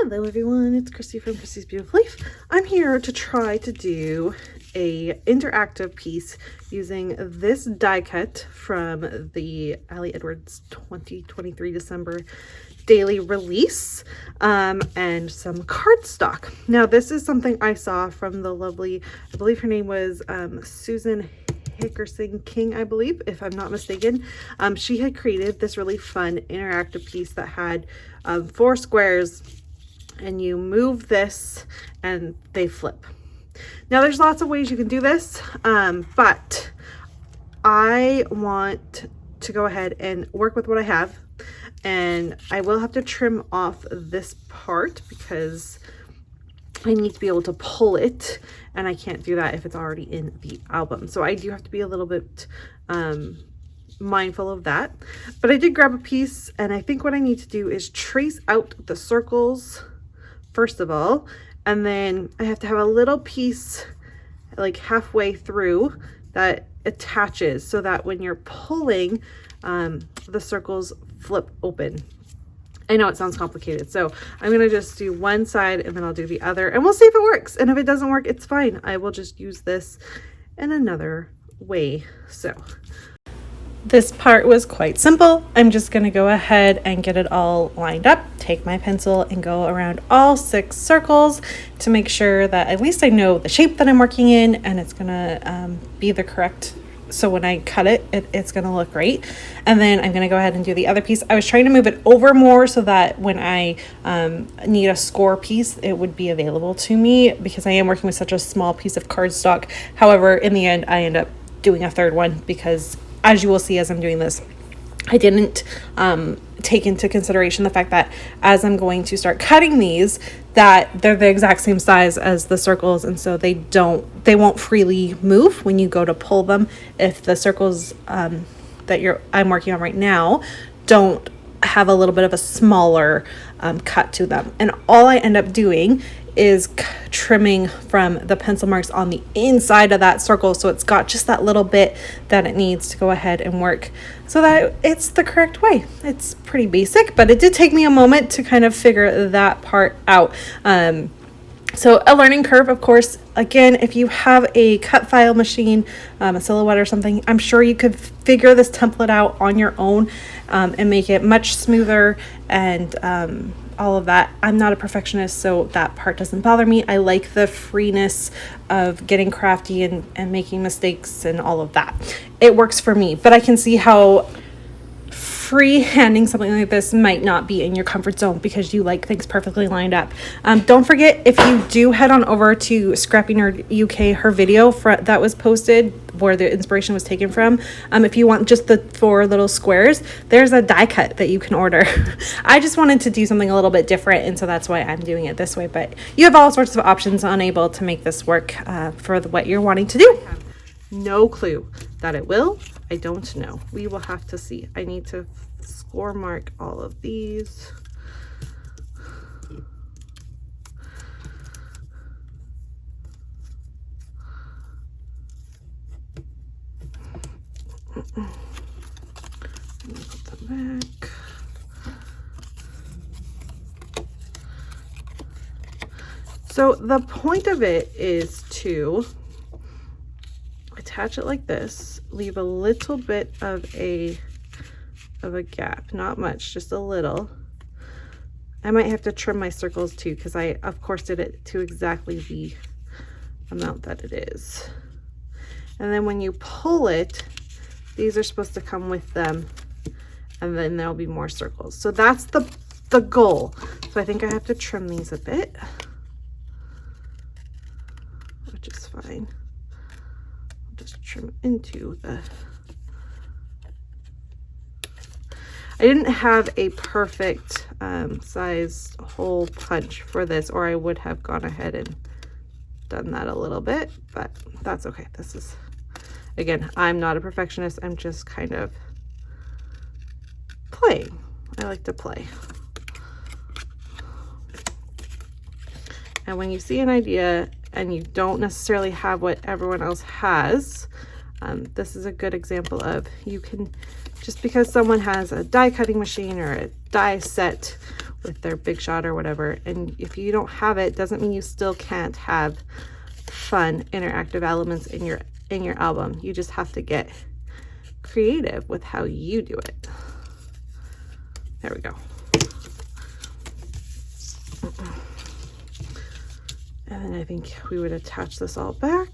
Hello everyone, it's Christy from Christy's Beautiful Leaf. I'm here to try to do a interactive piece using this die cut from the Ali Edwards 2023 December daily release and some cardstock. Now this is something I saw from the lovely, I believe her name was Susan Hickerson King, I believe, if I'm not mistaken. She had created this really fun interactive piece that had 4 squares, and you move this and they flip. Now there's lots of ways you can do this, but I want to go ahead and work with what I have, and I will have to trim off this part because I need to be able to pull it, and I can't do that if it's already in the album. So I do have to be a little bit mindful of that. But I did grab a piece, and I think what I need to do is trace out the circles first of all, and then I have to have a little piece like halfway through that attaches so that when you're pulling, the circles flip open. I know it sounds complicated, so I'm gonna just do one side and then I'll do the other, and we'll see if it works. And if it doesn't work, it's fine. I will just use this in another way. So this part was quite simple. I'm just gonna go ahead and get it all lined up, take my pencil and go around all 6 circles to make sure that at least I know the shape that I'm working in, and it's gonna be the correct, so when I cut it, it's gonna look great. And then I'm gonna go ahead and do the other piece. I was trying to move it over more so that when I need a score piece, it would be available to me, because I am working with such a small piece of cardstock. However, in the end, I end up doing a third one because, as you will see as I'm doing this, I didn't take into consideration the fact that as I'm going to start cutting these, that they're the exact same size as the circles, and so they won't freely move when you go to pull them if the circles that I'm working on right now don't have a little bit of a smaller cut to them. And all I end up doing is trimming from the pencil marks on the inside of that circle, so it's got just that little bit that it needs to go ahead and work so that it's the correct way. It's pretty basic, but it did take me a moment to kind of figure that part out. So a learning curve, of course. Again, if you have a cut file machine, a Silhouette or something, I'm sure you could figure this template out on your own and make it much smoother and all of that. I'm not a perfectionist, so that part doesn't bother me. I like the freeness of getting crafty and making mistakes and all of that. It works for me, but I can see how freehanding something like this might not be in your comfort zone because you like things perfectly lined up. Don't forget, if you do head on over to Scrappy Nerd UK, her video that was posted where the inspiration was taken from, if you want just the 4 little squares, there's a die cut that you can order. I just wanted to do something a little bit different, and so that's why I'm doing it this way, but you have all sorts of options unable to make this work for what you're wanting to do. No clue that it will. I don't know. We will have to see. I need to score mark all of these. Put them back. So the point of it is to attach it like this, leave a little bit of a gap, not much, just a little. I might have to trim my circles too, because I of course did it to exactly the amount that it is. And then when you pull it, these are supposed to come with them, and then there'll be more circles. So that's the goal. So I think I have to trim these a bit, which is fine. Just trim into the, I didn't have a perfect sized hole punch for this, or I would have gone ahead and done that a little bit, but that's okay. This is, again, I'm not a perfectionist. I'm just kind of playing. I like to play. And when you see an idea and you don't necessarily have what everyone else has, this is a good example of, you can, just because someone has a die cutting machine or a die set with their Big Shot or whatever. And if you don't have it, doesn't mean you still can't have fun interactive elements in your album. You just have to get creative with how you do it. There we go. And then I think we would attach this all back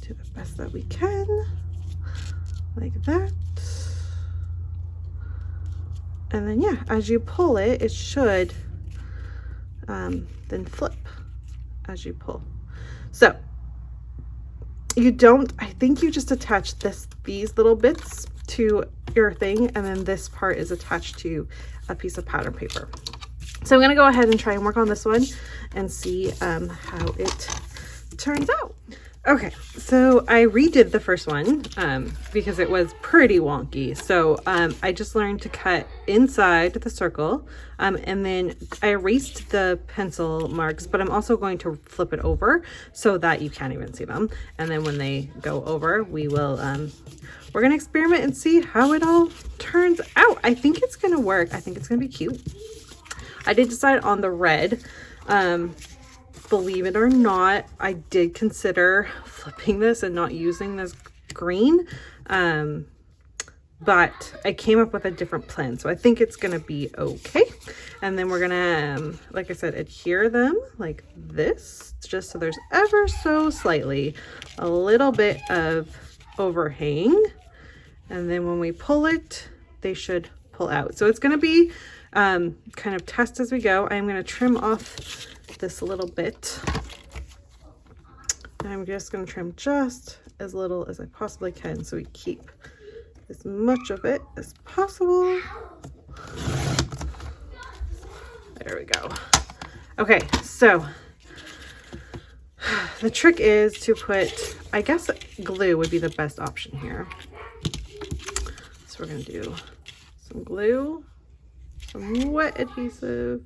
to the best that we can, like that. And then, yeah, as you pull it, it should then flip as you pull. So you don't, I think you just attach these little bits to your thing, and then this part is attached to a piece of pattern paper. So I'm gonna go ahead and try and work on this one and see how it turns out. Okay, so I redid the first one because it was pretty wonky. So I just learned to cut inside the circle, and then I erased the pencil marks, but I'm also going to flip it over so that you can't even see them. And then when they go over, we will, we're gonna experiment and see how it all turns out. I think it's gonna work. I think it's gonna be cute. I did decide on the red. Believe it or not, I did consider flipping this and not using this green, but I came up with a different plan, so I think it's gonna be okay. And then we're gonna, like I said, adhere them like this, just so there's ever so slightly a little bit of overhang, and then when we pull it, they should pull out. So it's gonna be kind of test as we go. I'm gonna trim off this little bit. I'm just going to trim just as little as I possibly can so we keep as much of it as possible. There we go. Okay, so the trick is to put, I guess glue would be the best option here. So we're going to do some glue, some wet adhesive,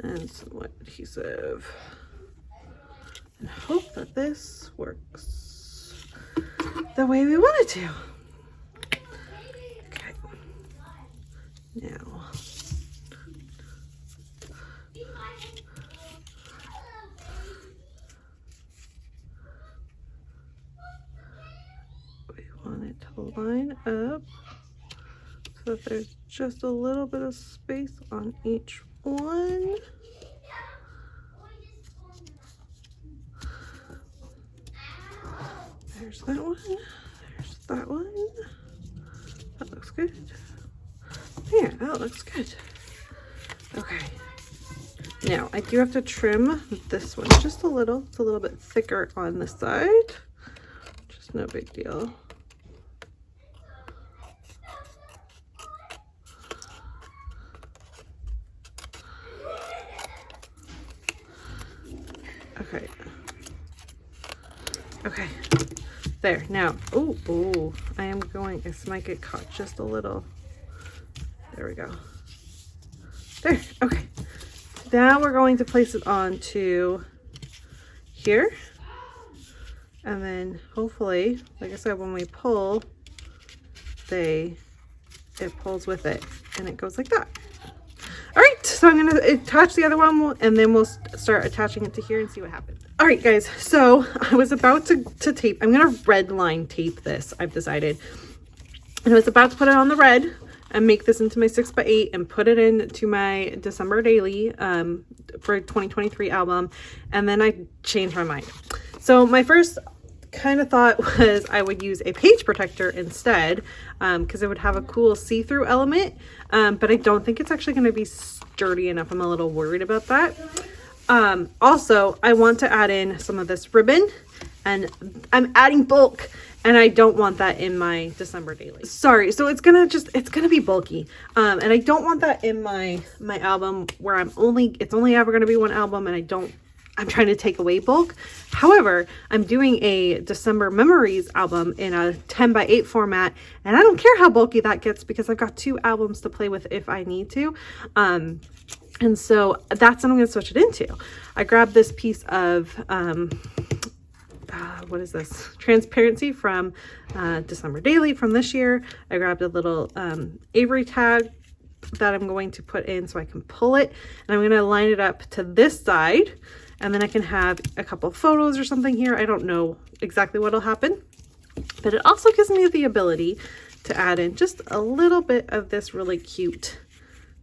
and some wet adhesive, and hope that this works the way we want it to. Okay, now we want it to line up so that there's just a little bit of space on each one. There's that one. There's that one. That looks good. Yeah, that looks good. Okay. Now I do have to trim this one just a little. It's a little bit thicker on the side. Just no big deal. Okay. Okay. There. Now, oh, I am going, this might get caught just a little. There we go. There. Okay. Now we're going to place it onto here. And then hopefully, like I said, when we pull, it pulls with it and it goes like that. All right, so I'm gonna attach the other one and then we'll start attaching it to here and see what happens. All right, guys, so I was about to tape. I'm gonna red line tape this, I've decided. And I was about to put it on the red and make this into my 6x8 and put it into my December daily for 2023 album. And then I changed my mind. So my first kind of thought was I would use a page protector instead because it would have a cool see-through element, but I don't think it's actually going to be sturdy enough. I'm a little worried about that. Also, I want to add in some of this ribbon, and I'm adding bulk, and I don't want that in my December daily. Sorry, so it's gonna be bulky, and I don't want that in my album where it's only ever gonna be one album, and I'm trying to take away bulk. However, I'm doing a December Memories album in a 10x8 format, and I don't care how bulky that gets because I've got 2 albums to play with if I need to. And so that's what I'm going to switch it into. I grabbed this piece of what is this? Transparency from December Daily from this year. I grabbed a little Avery tag that I'm going to put in so I can pull it, and I'm going to line it up to this side, and then I can have a couple photos or something here. I don't know exactly what'll happen, but it also gives me the ability to add in just a little bit of this really cute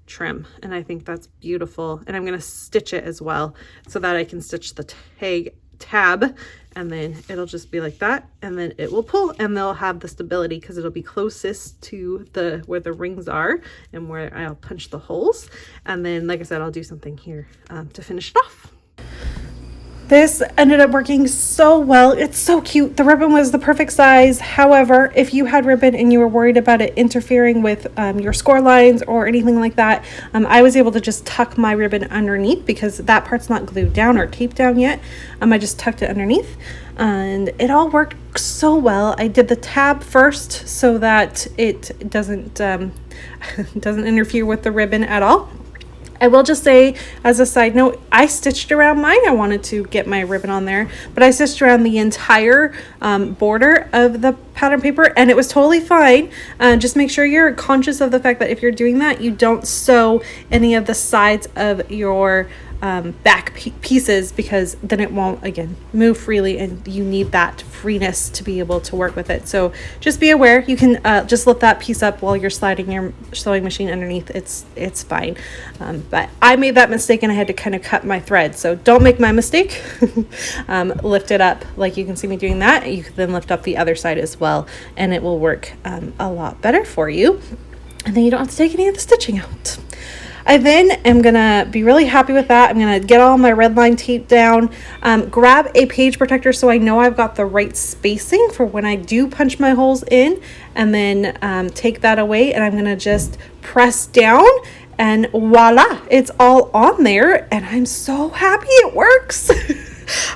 trim, and I think that's beautiful. And I'm going to stitch it as well so that I can stitch the tab, and then it'll just be like that, and then it will pull, and they'll have the stability because it'll be closest to the where the rings are and where I'll punch the holes. And then, like I said, I'll do something here to finish it off. This ended up working so well. It's so cute. The ribbon was the perfect size. However, if you had ribbon and you were worried about it interfering with your score lines or anything like that, I was able to just tuck my ribbon underneath because that part's not glued down or taped down yet. I just tucked it underneath, and it all worked so well. I did the tab first so that it doesn't doesn't interfere with the ribbon at all. I will just say, as a side note, I stitched around mine. I wanted to get my ribbon on there, but I stitched around the entire border of the pattern paper, and it was totally fine. Just make sure you're conscious of the fact that if you're doing that, you don't sew any of the sides of your back pieces, because then it won't, again, move freely, and you need that freeness to be able to work with it. So just be aware. You can just lift that piece up while you're sliding your sewing machine underneath. It's fine. But I made that mistake and I had to kind of cut my thread. So don't make my mistake. Lift it up like you can see me doing that. You can then lift up the other side as well, and it will work a lot better for you. And then you don't have to take any of the stitching out. I then am going to be really happy with that. I'm going to get all my red line tape down, grab a page protector so I know I've got the right spacing for when I do punch my holes in, and then take that away, and I'm going to just press down, and voila, it's all on there, and I'm so happy it works.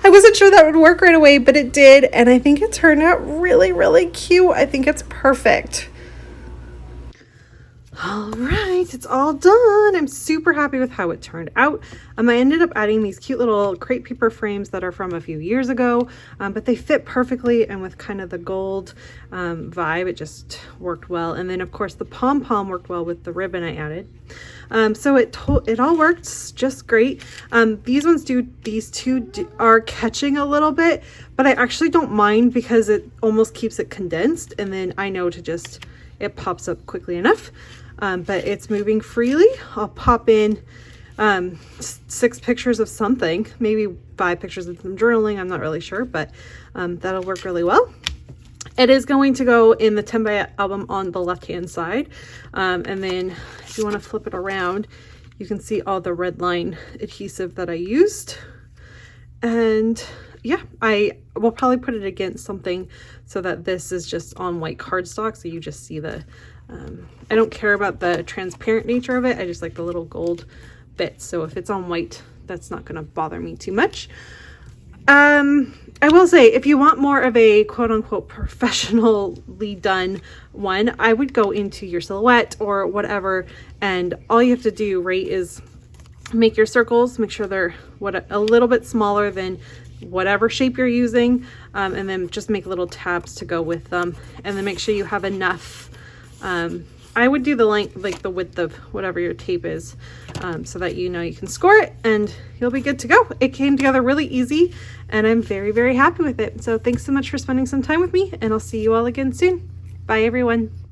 I wasn't sure that would work right away, but it did, and I think it turned out really, really cute. I think it's perfect. All right, it's all done. I'm super happy with how it turned out. I ended up adding these cute little crepe paper frames that are from a few years ago, but they fit perfectly, and with kind of the gold vibe, it just worked well. And then, of course, the pom-pom worked well with the ribbon I added. So it all worked just great. These two are catching a little bit, but I actually don't mind because it almost keeps it condensed, and then I know it pops up quickly enough. But it's moving freely. I'll pop in 6 pictures of something, maybe 5 pictures of some journaling. I'm not really sure, but that'll work really well. It is going to go in the 10 by album on the left hand side, and then if you want to flip it around, you can see all the red line adhesive that I used. And yeah, I will probably put it against something so that this is just on white cardstock, so you just see the I don't care about the transparent nature of it. I just like the little gold bits. So if it's on white, that's not going to bother me too much. I will say, if you want more of a quote unquote professionally done one, I would go into your silhouette or whatever, and all you have to do, right, is make your circles, make sure they're a little bit smaller than whatever shape you're using, and then just make little tabs to go with them, and then make sure you have enough. I would do the length, like the width of whatever your tape is, so that you know you can score it and you'll be good to go. It came together really easy, and I'm very, very happy with it. So thanks so much for spending some time with me, and I'll see you all again soon. Bye everyone.